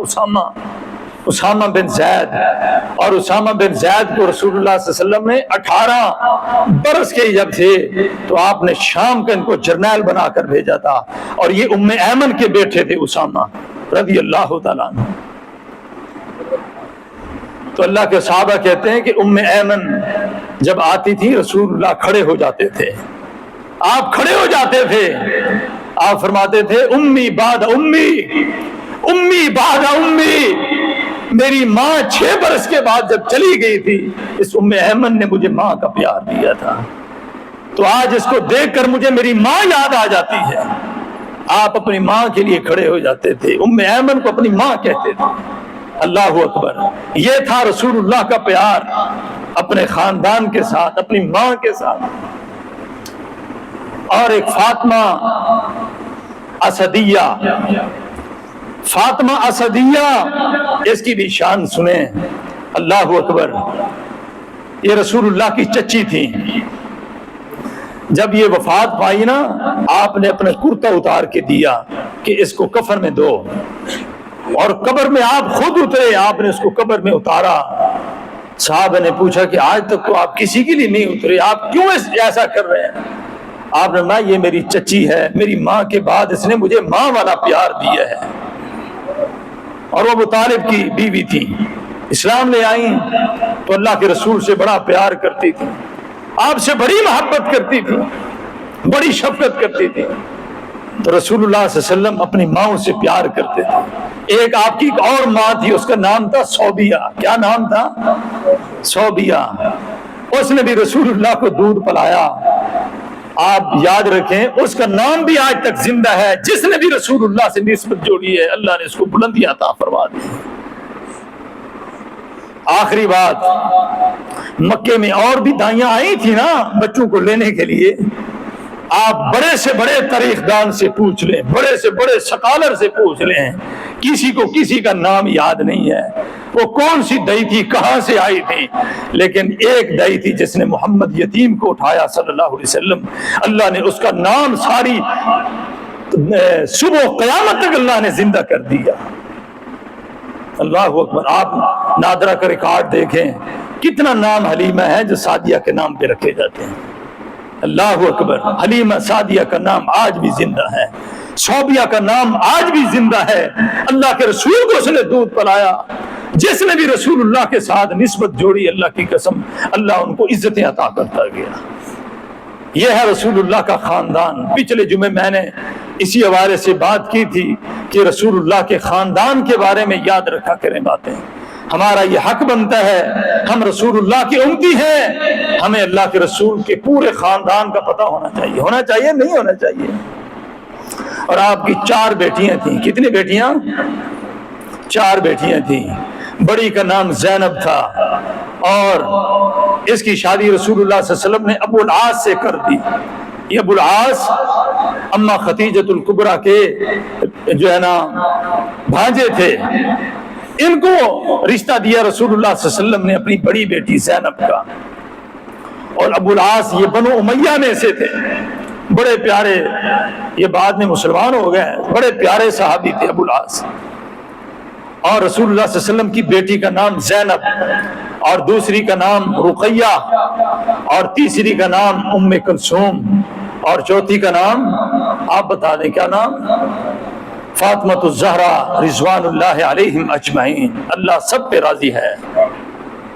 [SPEAKER 1] اسامہ بن زید۔ اور اسامہ بن زید کو رسول اللہ صلی اللہ علیہ وسلم نے 18 برس کے جب تھے تو آپ نے شام کا ان کو جرنیل بنا کر بھیجا تھا، اور یہ ام ایمن کے بیٹے تھے اسامہ رضی اللہ تعالیٰ عنہ۔ تو اللہ کے صحابہ کہتے ہیں کہ ام ایمن جب آتی تھی رسول اللہ کھڑے ہو جاتے تھے، آپ کھڑے ہو جاتے تھے، آپ فرماتے تھے امی بعد امی، امی بعد امی۔ میری ماں 6 برس کے بعد جب چلی گئی تھی، اس ام ایمن نے مجھے ماں کا پیار دیا تھا، تو آج اس کو دیکھ کر مجھے میری ماں یاد آ جاتی ہے۔ آپ اپنی ماں کے لیے کھڑے ہو جاتے تھے، ام ایمن کو اپنی ماں کہتے تھے۔ اللہ اکبر۔ یہ تھا رسول اللہ کا پیار اپنے خاندان کے ساتھ، اپنی ماں کے ساتھ۔ اور ایک فاطمہ اسدیہ، فاطمہ اسدیہ، اس کی بھی شان سنیں۔ اللہ اکبر۔ یہ رسول اللہ کی چچی تھی۔ جب یہ وفات پائی نا، آپ نے اپنا کرتا اتار کے دیا کہ اس کو کفن میں دو، اور قبر میں آپ خود اترے، آپ نے اس کو قبر میں اتارا۔ صحابہ نے پوچھا کہ آج تک تو آپ کسی کے لیے نہیں اترے، آپ کیوں ایسا کر رہے ہیں؟ آپ نے کہا یہ میری چچی ہے، میری ماں کے بعد اس نے مجھے ماں والا پیار دیا ہے۔ اور وہ ابو طالب کی بیوی تھی، اسلام لے آئیں تو اللہ کے رسول سے بڑا پیار کرتی تھی، آپ سے بڑی محبت کرتی تھی، بڑی شفقت کرتی تھی۔ تو رسول اللہ صلی اللہ علیہ وسلم اپنی ماں سے پیار کرتے تھے۔ ایک آپ کی ایک اور ماں تھی، اس کا نام تھا صوبیہ۔ کیا نام تھا؟ صوبیہ۔ اس نے بھی رسول اللہ کو دودھ پلایا۔ آپ یاد رکھیں، اس کا نام بھی آج تک زندہ ہے۔ جس نے بھی رسول اللہ سے نسبت جوڑی ہے، اللہ نے اس کو بلندی عطا فرما دی۔ آخری بات، مکے میں اور بھی دائیاں آئی تھی نا بچوں کو لینے کے لیے۔ آپ بڑے سے بڑے تاریخ دان سے پوچھ لیں، بڑے سے بڑے سکالر سے پوچھ لیں، کسی کو کسی کا نام یاد نہیں ہے، وہ کون سی دائی تھی، کہاں سے آئی تھی۔ لیکن ایک دائی تھی جس نے محمد یتیم کو اٹھایا صلی اللہ علیہ وسلم، اللہ نے اس کا نام ساری صبح قیامت تک اللہ نے زندہ کر دیا۔ اللہ اکبر۔ آپ نادرہ کا ریکارڈ دیکھیں، کتنا نام حلیمہ ہے جو سعدیہ کے نام پہ رکھے جاتے ہیں۔ اللہ اکبر۔ حلیمہ سعدیہ کا نام آج بھی زندہ ہے، صوبیہ کا نام آج بھی زندہ ہے۔ اللہ کے رسول کو اس نے دودھ پلایا۔ جس نے بھی رسول اللہ کے ساتھ نسبت جوڑی، اللہ کی قسم اللہ ان کو عزتیں عطا کرتا گیا۔ یہ ہے رسول اللہ کا خاندان۔ پچھلے جمعے میں نے اسی حوالے سے بات کی تھی کہ رسول اللہ کے خاندان کے بارے میں یاد رکھا کریں باتیں۔ ہمارا یہ حق بنتا ہے، ہم رسول اللہ کی امتی ہیں، ہمیں اللہ کے رسول کے پورے خاندان کا پتہ ہونا چاہیے۔ ہونا چاہیے نہیں ہونا چاہیے؟ اور آپ کی 4 بیٹیاں تھیں۔ کتنی بیٹیاں؟ 4 بیٹیاں تھیں۔ بڑی کا نام زینب تھا، اور اس کی شادی رسول اللہ صلی اللہ علیہ وسلم نے ابو العاص سے کر دی۔ یہ ابو العاص اما خدیجۃ الکبریٰ کے جو ہے نا بھانجے تھے۔ ان کو رشتہ دیا رسول اللہ صلی اللہ علیہ وسلم نے اپنی بڑی بیٹی زینب کا۔ اور ابو العاص یہ بنو امیہ میں سے تھے، بڑے پیارے، یہ بعد میں مسلمان ہو گئے، بڑے پیارے صحابی تھے ابو العاص۔ اور رسول اللہ صلی اللہ علیہ وسلم کی بیٹی کا نام زینب، اور دوسری کا نام رقیہ، اور تیسری کا نام ام کلثوم، اور چوتھی کا نام آپ بتا دیں کیا نام؟ فاطمہ الزہرا رضوان اللہ علیہم اجمعین۔ اللہ سب پہ راضی ہے۔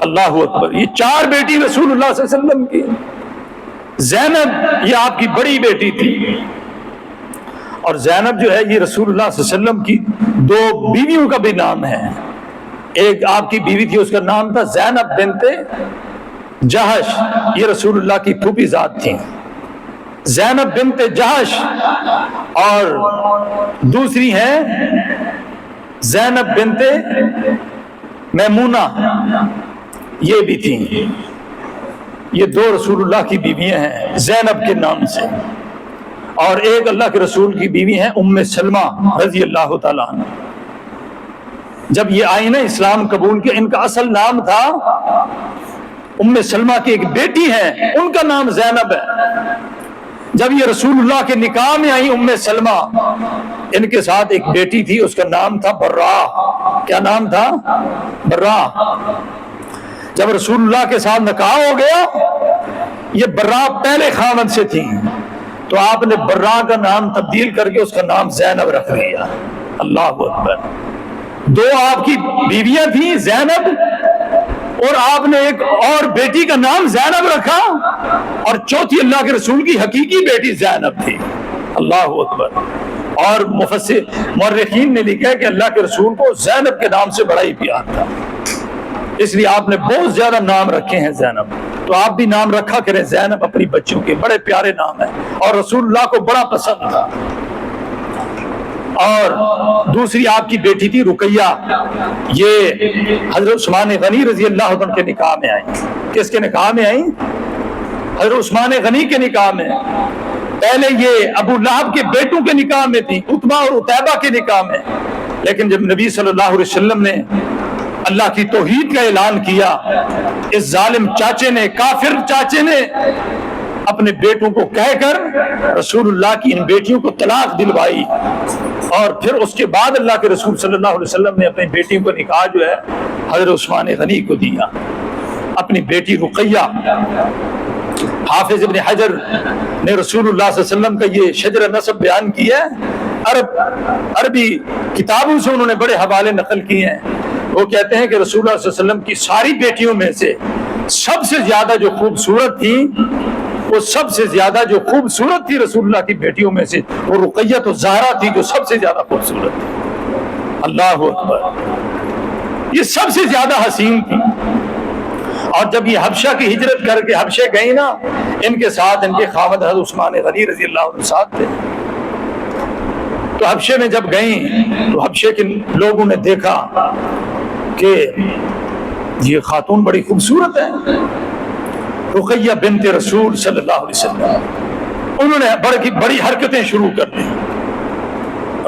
[SPEAKER 1] اللہ اکبر۔ یہ 4 بیٹی رسول اللہ صلی اللہ علیہ وسلم کی۔ زینب یہ آپ کی بڑی بیٹی تھی، اور زینب جو ہے یہ رسول اللہ صلی اللہ علیہ وسلم کی 2 بیویوں کا بھی نام ہے۔ ایک آپ کی بیوی تھی، اس کا نام تھا زینب بنت جہش، یہ رسول اللہ کی پھوپھی ذات تھی، زینب بنت جہش، اور دوسری ہیں زینب بنت میمونہ، یہ بھی تھیں۔ یہ دو رسول اللہ کی بیویاں ہیں زینب کے نام سے، اور ایک اللہ کے رسول کی بیوی ہیں ام سلمہ رضی اللہ تعالیٰ عنہ۔ جب یہ آئی نا اسلام قبول کیا، ان کا اصل نام تھا، ام سلمہ کی ایک بیٹی ہے ان کا نام زینب ہے۔ جب یہ رسول اللہ کے نکاح میں آئی ام سلمہ، ان کے ساتھ ایک بیٹی تھی، اس کا نام تھا برا۔ کیا نام تھا؟ برا۔ جب رسول اللہ کے ساتھ نکاح ہو گیا، یہ برا پہلے خاوند سے تھی، تو آپ نے برا کا نام تبدیل کر کے اس کا نام زینب رکھ دیا۔ اللہ اکبر۔ دو آپ کی بیویاں تھیں زینب، اور آپ نے ایک اور بیٹی کا نام زینب رکھا، اور چوتھی اللہ کے رسول کی حقیقی بیٹی زینب تھی۔ اللہ اکبر۔ اور مورخین نے لکھا ہے کہ اللہ کے رسول کو زینب کے نام سے بڑا ہی پیار تھا، اس لیے آپ نے بہت زیادہ نام رکھے ہیں زینب۔ تو آپ بھی نام رکھا کریں زینب اپنی بچوں کے، بڑے پیارے نام ہیں، اور رسول اللہ کو بڑا پسند تھا۔ اور دوسری آپ کی بیٹی تھی رقیہ، یہ حضرت عثمان غنی رضی اللہ عنہ کے نکاح میں آئی۔ کس کے نکاح میں آئی؟ حضرت عثمان غنی کے نکاح میں۔ پہلے یہ ابو لہب کے بیٹوں کے نکاح میں تھی، عتبہ اور عتیبہ کے نکاح میں، لیکن جب نبی صلی اللہ علیہ وسلم نے اللہ کی توحید کا اعلان کیا، اس ظالم چاچے نے، کافر چاچے نے اپنے بیٹوں کو کہہ کر رسول اللہ کی ان بیٹیوں کو طلاق دلوائی، اور پھر اس کے بعد اللہ کے رسول صلی اللہ علیہ وسلم نے اپنی بیٹیوں کو نکاح جو ہے حضرت عثمان غنی کو دیا۔ اپنی بیٹی رقیہ، حافظ ابن حجر نے رسول اللہ صلی اللہ علیہ وسلم کا یہ شجر نسب بیان کیا ہے، عربی کتابوں سے انہوں نے بڑے حوالے نقل کیے ہیں۔ وہ کہتے ہیں کہ رسول اللہ صلی اللہ علیہ وسلم کی ساری بیٹیوں میں سے سب سے زیادہ جو خوبصورت تھی، وہ سب سے زیادہ جو خوبصورت تھی رسول اللہ کی بیٹیوں میں سے، وہ رقیہ تو زہرا تھی جو سب سے زیادہ خوبصورت تھی۔ اللہ اکبر۔ یہ سب سے زیادہ حسین تھی۔ اور جب یہ حبشہ کی ہجرت کر کے حبشے گئی نا، ان کے ساتھ ان کے خاوند حضرت عثمان غنی رضی اللہ عنہ ساتھ تھے۔ تو حبشے میں جب گئیں تو حبشے کے لوگوں نے دیکھا کہ یہ خاتون بڑی خوبصورت ہے، رقیہ بنت رسول صلی اللہ علیہ وسلم۔ انہوں نے بڑی حرکتیں شروع کر دی۔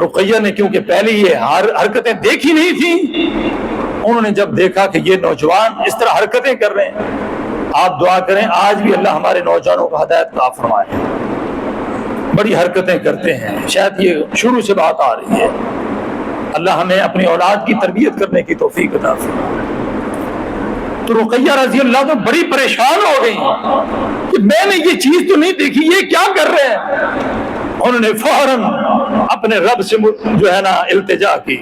[SPEAKER 1] رقیہ نے کیونکہ پہلے یہ حرکتیں دیکھی نہیں تھیں، انہوں نے جب دیکھا کہ یہ نوجوان اس طرح حرکتیں کر رہے ہیں، آپ دعا کریں آج بھی اللہ ہمارے نوجوانوں کو ہدایت عطا فرمائے، بڑی حرکتیں کرتے ہیں، شاید یہ شروع سے بات آ رہی ہے، اللہ ہمیں اپنی اولاد کی تربیت کرنے کی توفیق عطا فرمائے۔ تو رقیہ رضی اللہ عنہ بڑی پریشان ہو گئی کہ میں نے یہ چیز تو نہیں دیکھی، یہ کیا کر رہے ہیں۔ انہوں نے فوراً اپنے رب سے جو ہے نا التجا کی،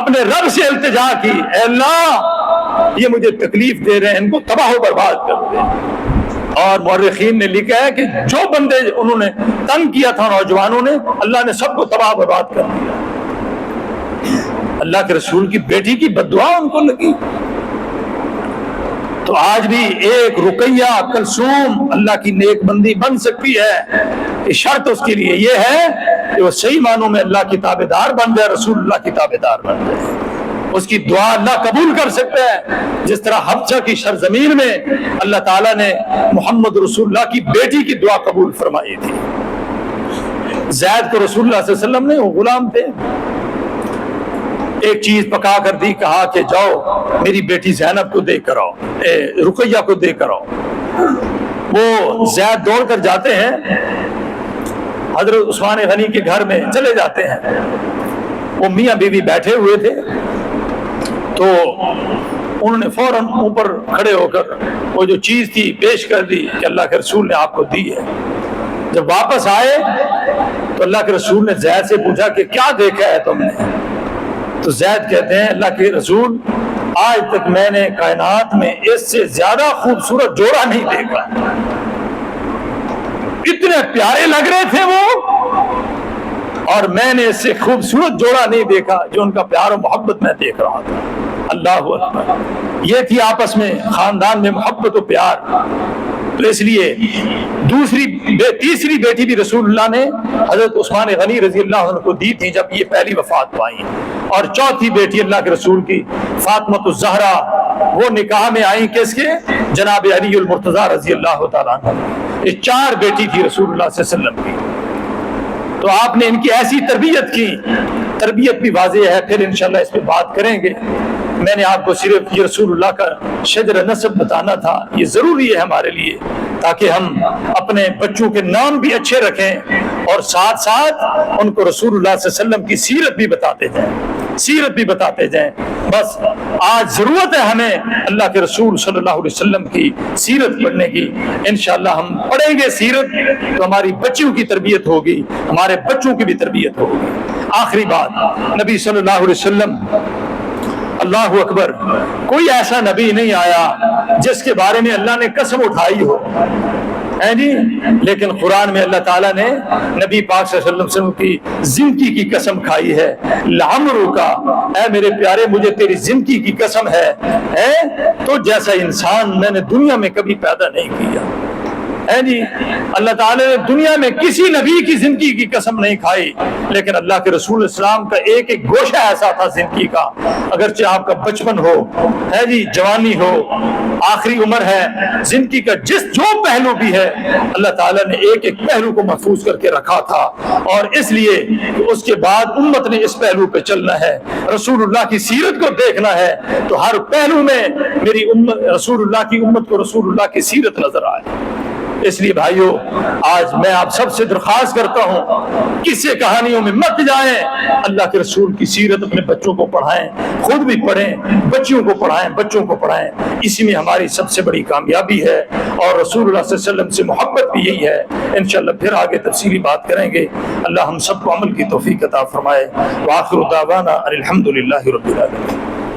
[SPEAKER 1] اپنے رب سے التجا کی، اے اللہ یہ مجھے تکلیف دے رہے ہیں، ان کو تباہ و برباد کر دے۔ اور مورخین نے لکھا ہے کہ جو بندے انہوں نے تنگ کیا تھا نوجوانوں نے، اللہ نے سب کو تباہ و برباد کر دیا۔ اللہ کے رسول کی بیٹی کی بددعا ان کو لگی۔ تو آج بھی ایک رقیہ کلثوم اللہ کی نیک بندی بن سکتی ہے، کہ شرط اس کے لیے یہ ہے کہ وہ صحیح معنوں میں اللہ کی تابعدار بن جائے، رسول اللہ کی تابعدار بن جائے، اس کی دعا اللہ قبول کر سکتا ہے، جس طرح حبشہ کی سرزمین میں اللہ تعالیٰ نے محمد رسول اللہ کی بیٹی کی دعا قبول فرمائی تھی۔ زید کو رسول اللہ صلی اللہ علیہ وسلم نے، وہ غلام تھے، ایک چیز پکا کر دی، کہا کہ جاؤ میری بیٹی زینب کو دے کر آؤ، رقیہ کو دے کر آؤ۔ وہ زید دوڑ کر جاتے ہیں، حضرت عثمان غنی کے گھر میں چلے جاتے ہیں، وہ میاں بیوی بیٹھے ہوئے تھے، تو انہوں نے فوراً اوپر کھڑے ہو کر وہ جو چیز تھی پیش کر دی کہ اللہ کے رسول نے آپ کو دی ہے۔ جب واپس آئے تو اللہ کے رسول نے زید سے پوچھا کہ کیا دیکھا ہے تم نے؟ تو زید کہتے ہیں اللہ کے رسول آج تک میں نے کائنات میں اس سے زیادہ خوبصورت جوڑا نہیں دیکھا، اتنے پیارے لگ رہے تھے وہ، اور میں نے اس سے خوبصورت جوڑا نہیں دیکھا جو ان کا پیار و محبت میں دیکھ رہا تھا۔ اللہ اکبر، یہ تھی آپس میں خاندان میں محبت و پیار۔ تو اس لیے تیسری بیٹی بھی رسول اللہ نے حضرت عثمان غنی رضی اللہ عنہ کو دی تھی جب یہ پہلی وفات پائی، اور چوتھی بیٹی اللہ کے رسول کی فاطمہ الزہرا، وہ نکاح میں آئیں کس کے؟ جناب علی المرتضیٰ رضی اللہ تعالیٰ عنہ۔ یہ 4 بیٹی تھی رسول اللہ صلی اللہ علیہ وسلم کی۔ تو آپ نے ان کی ایسی تربیت کی، تربیت بھی واضح ہے، پھر انشاءاللہ اس پہ بات کریں گے۔ میں نے آپ کو صرف یہ رسول اللہ کا شجر نسب بتانا تھا، یہ ضروری ہے ہمارے لیے تاکہ ہم اپنے بچوں کے نام بھی اچھے رکھیں اور ساتھ ساتھ ان کو رسول اللہ صلی اللہ علیہ وسلم کی سیرت بھی بتاتے جائیں۔ بس آج ضرورت ہے ہمیں اللہ کے رسول صلی اللہ علیہ وسلم کی سیرت پڑھنے کی۔ انشاءاللہ ہم پڑھیں گے سیرت تو ہماری بچیوں کی تربیت ہوگی، ہمارے بچوں کی بھی تربیت ہوگی۔ آخری بات، نبی صلی اللہ علیہ وسلم، اللہ اکبر، کوئی ایسا نبی نہیں آیا جس کے بارے میں اللہ نے قسم اٹھائی ہو، ہے جی، لیکن قرآن میں اللہ تعالیٰ نے نبی پاک صلی اللہ علیہ وسلم کی زندگی کی قسم کھائی ہے۔ لعمرک، اے میرے پیارے مجھے تیری زندگی کی قسم ہے تو جیسا انسان میں نے دنیا میں کبھی پیدا نہیں کیا۔ جی، اللہ تعالیٰ نے دنیا میں کسی نبی کی زندگی کی قسم نہیں کھائی، لیکن اللہ کے رسول اسلام کا ایک ایک گوشہ ایسا تھا زندگی کا، اگرچہ آپ کا بچپن ہو، ہے جی، جوانی ہو، آخری عمر ہے، زندگی کا جو پہلو بھی ہے اللہ تعالیٰ نے ایک ایک پہلو کو محفوظ کر کے رکھا تھا، اور اس لیے اس کے بعد امت نے اس پہلو پہ چلنا ہے، رسول اللہ کی سیرت کو دیکھنا ہے تو ہر پہلو میں میری امت، رسول اللہ کی امت کو رسول اللہ کی سیرت نظر آئے۔ اس لیے بھائیو، آج میں آپ سب سے درخواست کرتا ہوں، قصے کہانیوں میں مت جائیں، اللہ کے رسول کی سیرت اپنے بچوں کو پڑھائیں، خود بھی پڑھیں، بچیوں کو پڑھائیں، بچوں کو پڑھائیں۔ اسی میں ہماری سب سے بڑی کامیابی ہے، اور رسول اللہ صلی اللہ علیہ وسلم سے محبت بھی یہی ہے۔ انشاءاللہ پھر آگے تفصیلی بات کریں گے۔ اللہ ہم سب کو عمل کی توفیق عطا فرمائے۔ وآخر دعوانا الحمدللہ رب العالمین۔